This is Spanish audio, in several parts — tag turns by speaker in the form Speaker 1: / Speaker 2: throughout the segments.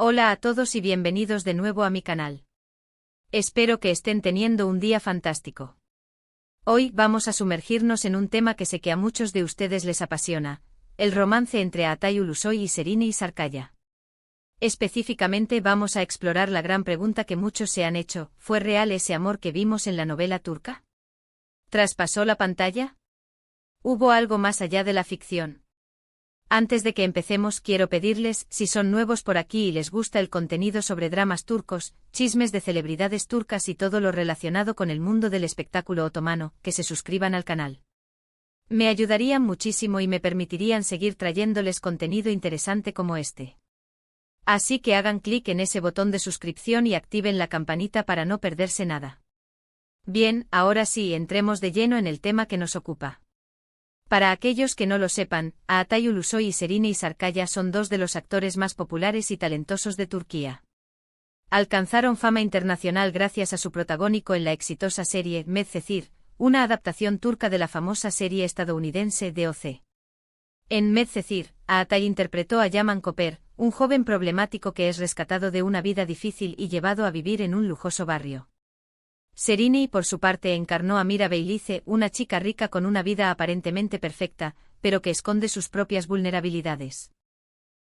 Speaker 1: Hola a todos y bienvenidos de nuevo a mi canal. Espero que estén teniendo un día fantástico. Hoy vamos a sumergirnos en un tema que sé que a muchos de ustedes les apasiona, el romance entre Altay Ulusoy y Şehrine Sarıkaya. Específicamente vamos a explorar la gran pregunta que muchos se han hecho: ¿fue real ese amor que vimos en la novela turca? ¿Traspasó la pantalla? ¿Hubo algo más allá de la ficción? Antes de que empecemos, quiero pedirles, si son nuevos por aquí y les gusta el contenido sobre dramas turcos, chismes de celebridades turcas y todo lo relacionado con el mundo del espectáculo otomano, que se suscriban al canal. Me ayudarían muchísimo y me permitirían seguir trayéndoles contenido interesante como este. Así que hagan clic en ese botón de suscripción y activen la campanita para no perderse nada. Bien, ahora sí, entremos de lleno en el tema que nos ocupa. Para aquellos que no lo sepan, Altay Ulusoy y Şehrine Sarıkaya son dos de los actores más populares y talentosos de Turquía. Alcanzaron fama internacional gracias a su protagónico en la exitosa serie Medcezir, una adaptación turca de la famosa serie estadounidense DOC. En Medcezir, Altay interpretó a Yaman Koper, un joven problemático que es rescatado de una vida difícil y llevado a vivir en un lujoso barrio. Şehrine, por su parte, encarnó a Mira Beylice, una chica rica con una vida aparentemente perfecta, pero que esconde sus propias vulnerabilidades.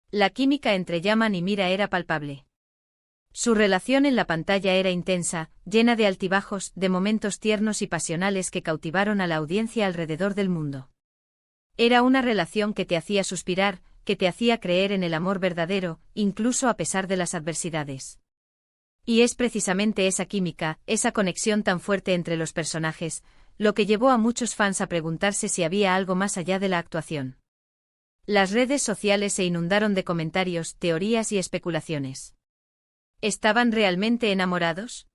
Speaker 1: La química entre Yaman y Mira era palpable. Su relación en la pantalla era intensa, llena de altibajos, de momentos tiernos y pasionales que cautivaron a la audiencia alrededor del mundo. Era una relación que te hacía suspirar, que te hacía creer en el amor verdadero, incluso a pesar de las adversidades. Y es precisamente esa química, esa conexión tan fuerte entre los personajes, lo que llevó a muchos fans a preguntarse si había algo más allá de la actuación. Las redes sociales se inundaron de comentarios, teorías y especulaciones. ¿Estaban realmente enamorados?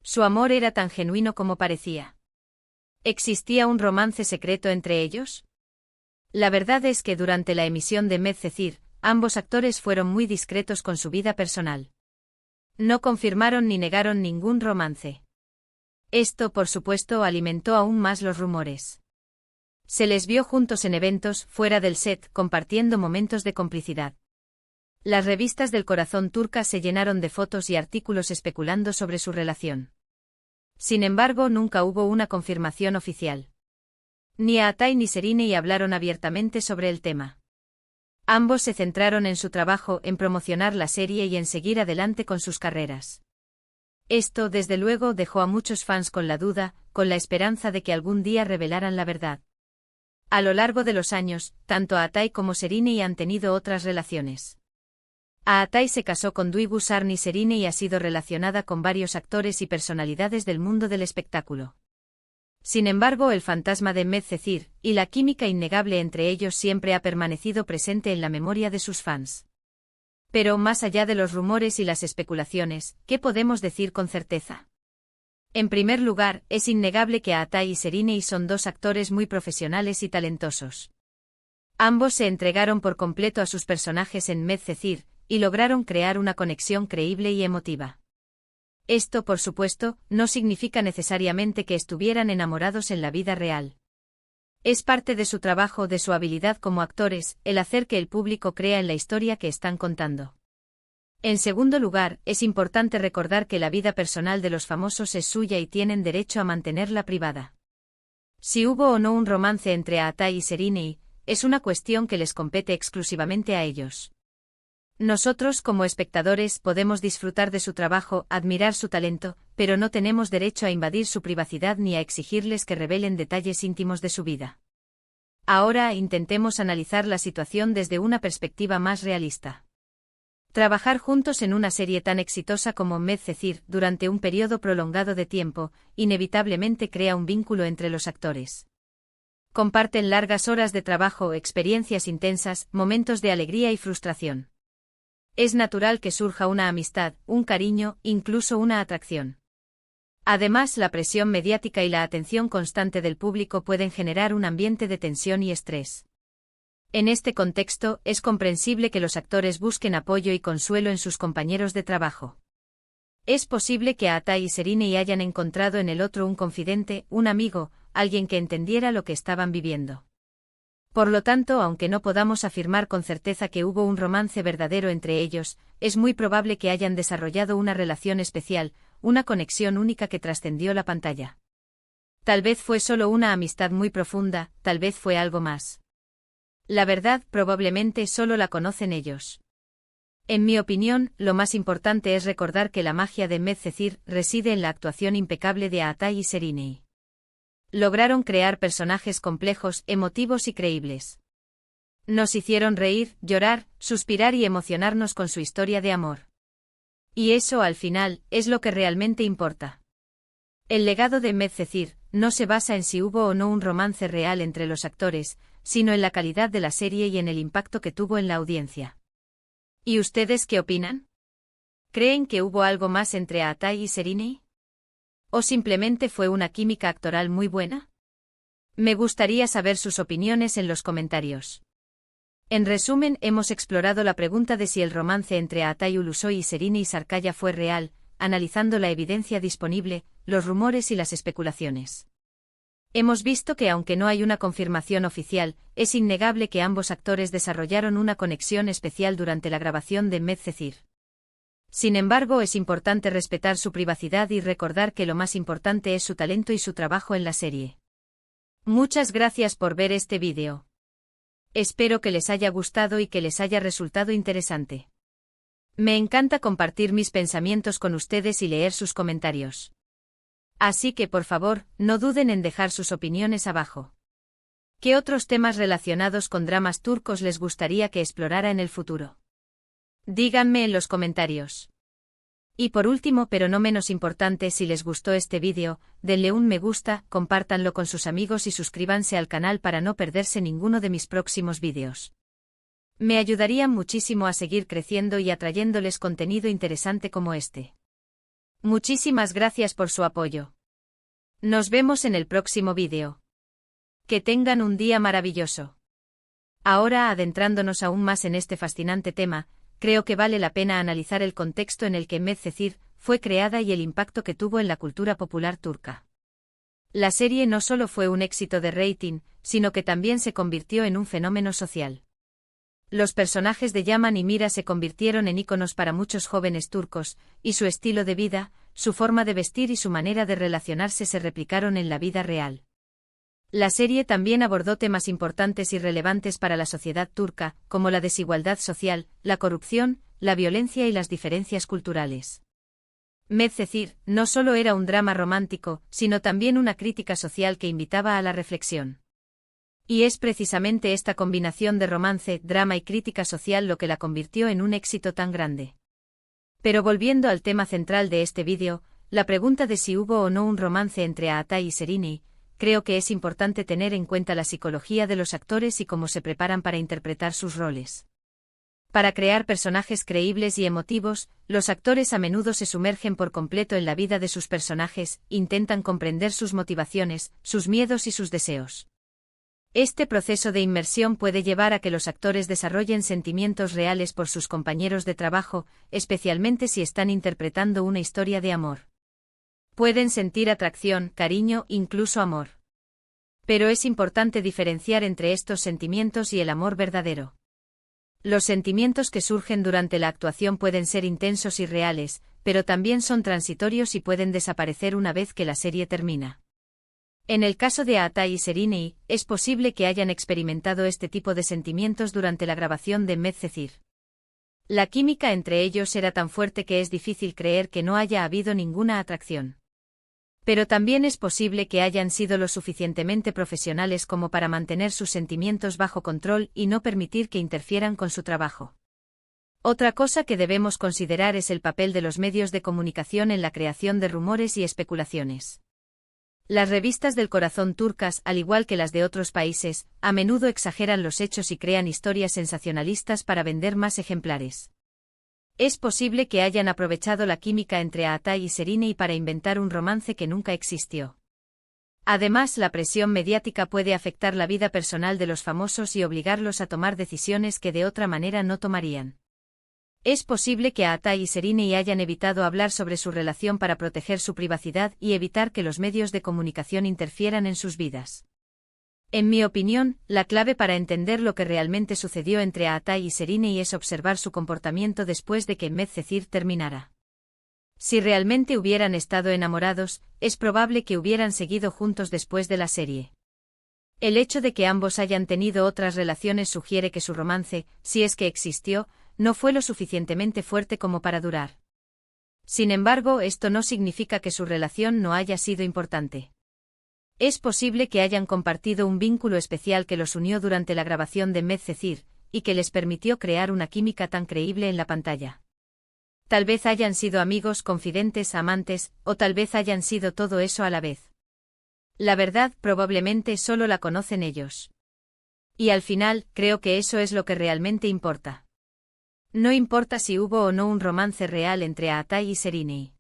Speaker 1: ¿Su amor era tan genuino como parecía? ¿Existía un romance secreto entre ellos? La verdad es que durante la emisión de Medcezir, ambos actores fueron muy discretos con su vida personal. No confirmaron ni negaron ningún romance. Esto, por supuesto, alimentó aún más los rumores. Se les vio juntos en eventos, fuera del set, compartiendo momentos de complicidad. Las revistas del corazón turcas se llenaron de fotos y artículos especulando sobre su relación. Sin embargo, nunca hubo una confirmación oficial. Ni Altay ni Şehrine hablaron abiertamente sobre el tema. Ambos se centraron en su trabajo, en promocionar la serie y en seguir adelante con sus carreras. Esto, desde luego, dejó a muchos fans con la duda, con la esperanza de que algún día revelaran la verdad. A lo largo de los años, tanto Altay como Şehrine han tenido otras relaciones. Altay se casó con Duygu Sarn y Şehrine ha sido relacionada con varios actores y personalidades del mundo del espectáculo. Sin embargo, el fantasma de Medcezir y la química innegable entre ellos siempre ha permanecido presente en la memoria de sus fans. Pero más allá de los rumores y las especulaciones, ¿qué podemos decir con certeza? En primer lugar, es innegable que Altay y Şehrine son dos actores muy profesionales y talentosos. Ambos se entregaron por completo a sus personajes en Medcezir y lograron crear una conexión creíble y emotiva. Esto, por supuesto, no significa necesariamente que estuvieran enamorados en la vida real. Es parte de su trabajo, de su habilidad como actores, el hacer que el público crea en la historia que están contando. En segundo lugar, es importante recordar que la vida personal de los famosos es suya y tienen derecho a mantenerla privada. Si hubo o no un romance entre Altay y Şehrine, es una cuestión que les compete exclusivamente a ellos. Nosotros, como espectadores, podemos disfrutar de su trabajo, admirar su talento, pero no tenemos derecho a invadir su privacidad ni a exigirles que revelen detalles íntimos de su vida. Ahora, intentemos analizar la situación desde una perspectiva más realista. Trabajar juntos en una serie tan exitosa como Medcezir durante un periodo prolongado de tiempo, inevitablemente crea un vínculo entre los actores. Comparten largas horas de trabajo, experiencias intensas, momentos de alegría y frustración. Es natural que surja una amistad, un cariño, incluso una atracción. Además, la presión mediática y la atención constante del público pueden generar un ambiente de tensión y estrés. En este contexto, es comprensible que los actores busquen apoyo y consuelo en sus compañeros de trabajo. Es posible que Altay y Şehrine hayan encontrado en el otro un confidente, un amigo, alguien que entendiera lo que estaban viviendo. Por lo tanto, aunque no podamos afirmar con certeza que hubo un romance verdadero entre ellos, es muy probable que hayan desarrollado una relación especial, una conexión única que trascendió la pantalla. Tal vez fue solo una amistad muy profunda, tal vez fue algo más. La verdad, probablemente solo la conocen ellos. En mi opinión, lo más importante es recordar que la magia de Medcezir reside en la actuación impecable de Aatai y Serinei. Lograron crear personajes complejos, emotivos y creíbles. Nos hicieron reír, llorar, suspirar y emocionarnos con su historia de amor. Y eso, al final, es lo que realmente importa. El legado de Medcezir no se basa en si hubo o no un romance real entre los actores, sino en la calidad de la serie y en el impacto que tuvo en la audiencia. ¿Y ustedes qué opinan? ¿Creen que hubo algo más entre Aatai y Serinei? ¿O simplemente fue una química actoral muy buena? Me gustaría saber sus opiniones en los comentarios. En resumen, hemos explorado la pregunta de si el romance entre Aatai Ulusoy y Serinei Sarkaya fue real, analizando la evidencia disponible, los rumores y las especulaciones. Hemos visto que aunque no hay una confirmación oficial, es innegable que ambos actores desarrollaron una conexión especial durante la grabación de Medcezir. Sin embargo, es importante respetar su privacidad y recordar que lo más importante es su talento y su trabajo en la serie. Muchas gracias por ver este vídeo. Espero que les haya gustado y que les haya resultado interesante. Me encanta compartir mis pensamientos con ustedes y leer sus comentarios. Así que por favor, no duden en dejar sus opiniones abajo. ¿Qué otros temas relacionados con dramas turcos les gustaría que explorara en el futuro? Díganme en los comentarios. Y por último, pero no menos importante, si les gustó este vídeo, denle un me gusta, compártanlo con sus amigos y suscríbanse al canal para no perderse ninguno de mis próximos vídeos. Me ayudarían muchísimo a seguir creciendo y atrayéndoles contenido interesante como este. Muchísimas gracias por su apoyo. Nos vemos en el próximo vídeo. Que tengan un día maravilloso. Ahora, adentrándonos aún más en este fascinante tema, creo que vale la pena analizar el contexto en el que Medcezir fue creada y el impacto que tuvo en la cultura popular turca. La serie no solo fue un éxito de rating, sino que también se convirtió en un fenómeno social. Los personajes de Yaman y Mira se convirtieron en íconos para muchos jóvenes turcos, y su estilo de vida, su forma de vestir y su manera de relacionarse se replicaron en la vida real. La serie también abordó temas importantes y relevantes para la sociedad turca, como la desigualdad social, la corrupción, la violencia y las diferencias culturales. Medcezir no solo era un drama romántico, sino también una crítica social que invitaba a la reflexión. Y es precisamente esta combinación de romance, drama y crítica social lo que la convirtió en un éxito tan grande. Pero volviendo al tema central de este vídeo, la pregunta de si hubo o no un romance entre Aatai y Serinei, creo que es importante tener en cuenta la psicología de los actores y cómo se preparan para interpretar sus roles. Para crear personajes creíbles y emotivos, los actores a menudo se sumergen por completo en la vida de sus personajes, intentan comprender sus motivaciones, sus miedos y sus deseos. Este proceso de inmersión puede llevar a que los actores desarrollen sentimientos reales por sus compañeros de trabajo, especialmente si están interpretando una historia de amor. Pueden sentir atracción, cariño, incluso amor. Pero es importante diferenciar entre estos sentimientos y el amor verdadero. Los sentimientos que surgen durante la actuación pueden ser intensos y reales, pero también son transitorios y pueden desaparecer una vez que la serie termina. En el caso de Aatai y Serinei, es posible que hayan experimentado este tipo de sentimientos durante la grabación de Medcezir. La química entre ellos era tan fuerte que es difícil creer que no haya habido ninguna atracción. Pero también es posible que hayan sido lo suficientemente profesionales como para mantener sus sentimientos bajo control y no permitir que interfieran con su trabajo. Otra cosa que debemos considerar es el papel de los medios de comunicación en la creación de rumores y especulaciones. Las revistas del corazón turcas, al igual que las de otros países, a menudo exageran los hechos y crean historias sensacionalistas para vender más ejemplares. Es posible que hayan aprovechado la química entre Aatai y Serinei para inventar un romance que nunca existió. Además, la presión mediática puede afectar la vida personal de los famosos y obligarlos a tomar decisiones que de otra manera no tomarían. Es posible que Aatai y Serinei hayan evitado hablar sobre su relación para proteger su privacidad y evitar que los medios de comunicación interfieran en sus vidas. En mi opinión, la clave para entender lo que realmente sucedió entre Aatai y Serinei es observar su comportamiento después de que Medcezir terminara. Si realmente hubieran estado enamorados, es probable que hubieran seguido juntos después de la serie. El hecho de que ambos hayan tenido otras relaciones sugiere que su romance, si es que existió, no fue lo suficientemente fuerte como para durar. Sin embargo, esto no significa que su relación no haya sido importante. Es posible que hayan compartido un vínculo especial que los unió durante la grabación de Medcezir, y que les permitió crear una química tan creíble en la pantalla. Tal vez hayan sido amigos, confidentes, amantes, o tal vez hayan sido todo eso a la vez. La verdad probablemente solo la conocen ellos. Y al final, creo que eso es lo que realmente importa. No importa si hubo o no un romance real entre Aatai y Serinei.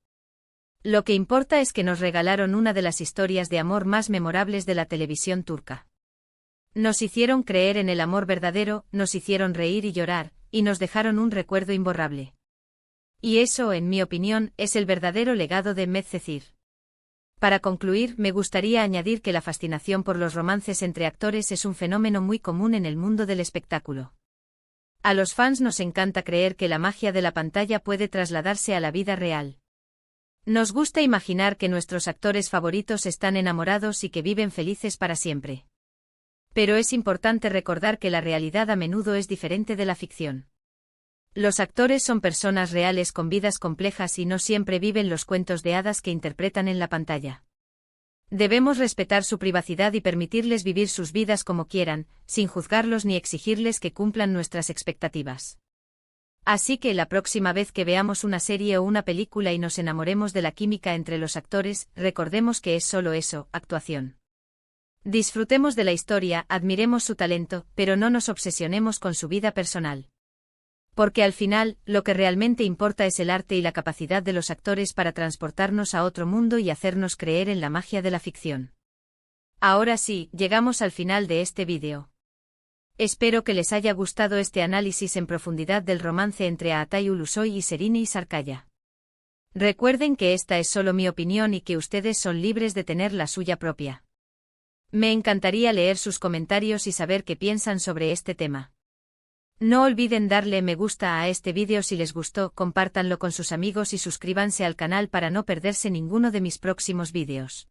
Speaker 1: Lo que importa es que nos regalaron una de las historias de amor más memorables de la televisión turca. Nos hicieron creer en el amor verdadero, nos hicieron reír y llorar, y nos dejaron un recuerdo imborrable. Y eso, en mi opinión, es el verdadero legado de Medcezir. Para concluir, me gustaría añadir que la fascinación por los romances entre actores es un fenómeno muy común en el mundo del espectáculo. A los fans nos encanta creer que la magia de la pantalla puede trasladarse a la vida real. Nos gusta imaginar que nuestros actores favoritos están enamorados y que viven felices para siempre. Pero es importante recordar que la realidad a menudo es diferente de la ficción. Los actores son personas reales con vidas complejas y no siempre viven los cuentos de hadas que interpretan en la pantalla. Debemos respetar su privacidad y permitirles vivir sus vidas como quieran, sin juzgarlos ni exigirles que cumplan nuestras expectativas. Así que la próxima vez que veamos una serie o una película y nos enamoremos de la química entre los actores, recordemos que es solo eso, actuación. Disfrutemos de la historia, admiremos su talento, pero no nos obsesionemos con su vida personal. Porque al final, lo que realmente importa es el arte y la capacidad de los actores para transportarnos a otro mundo y hacernos creer en la magia de la ficción. Ahora sí, llegamos al final de este vídeo. Espero que les haya gustado este análisis en profundidad del romance entre Aatai Ulusoy y Serinei Sarkaya. Recuerden que esta es solo mi opinión y que ustedes son libres de tener la suya propia. Me encantaría leer sus comentarios y saber qué piensan sobre este tema. No olviden darle me gusta a este vídeo si les gustó, compártanlo con sus amigos y suscríbanse al canal para no perderse ninguno de mis próximos vídeos.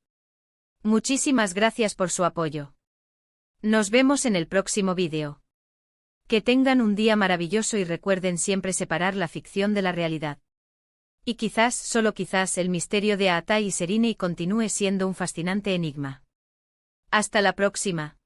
Speaker 1: Muchísimas gracias por su apoyo. Nos vemos en el próximo vídeo. Que tengan un día maravilloso y recuerden siempre separar la ficción de la realidad. Y quizás, solo quizás, el misterio de Aatai y Serinei continúe siendo un fascinante enigma. Hasta la próxima.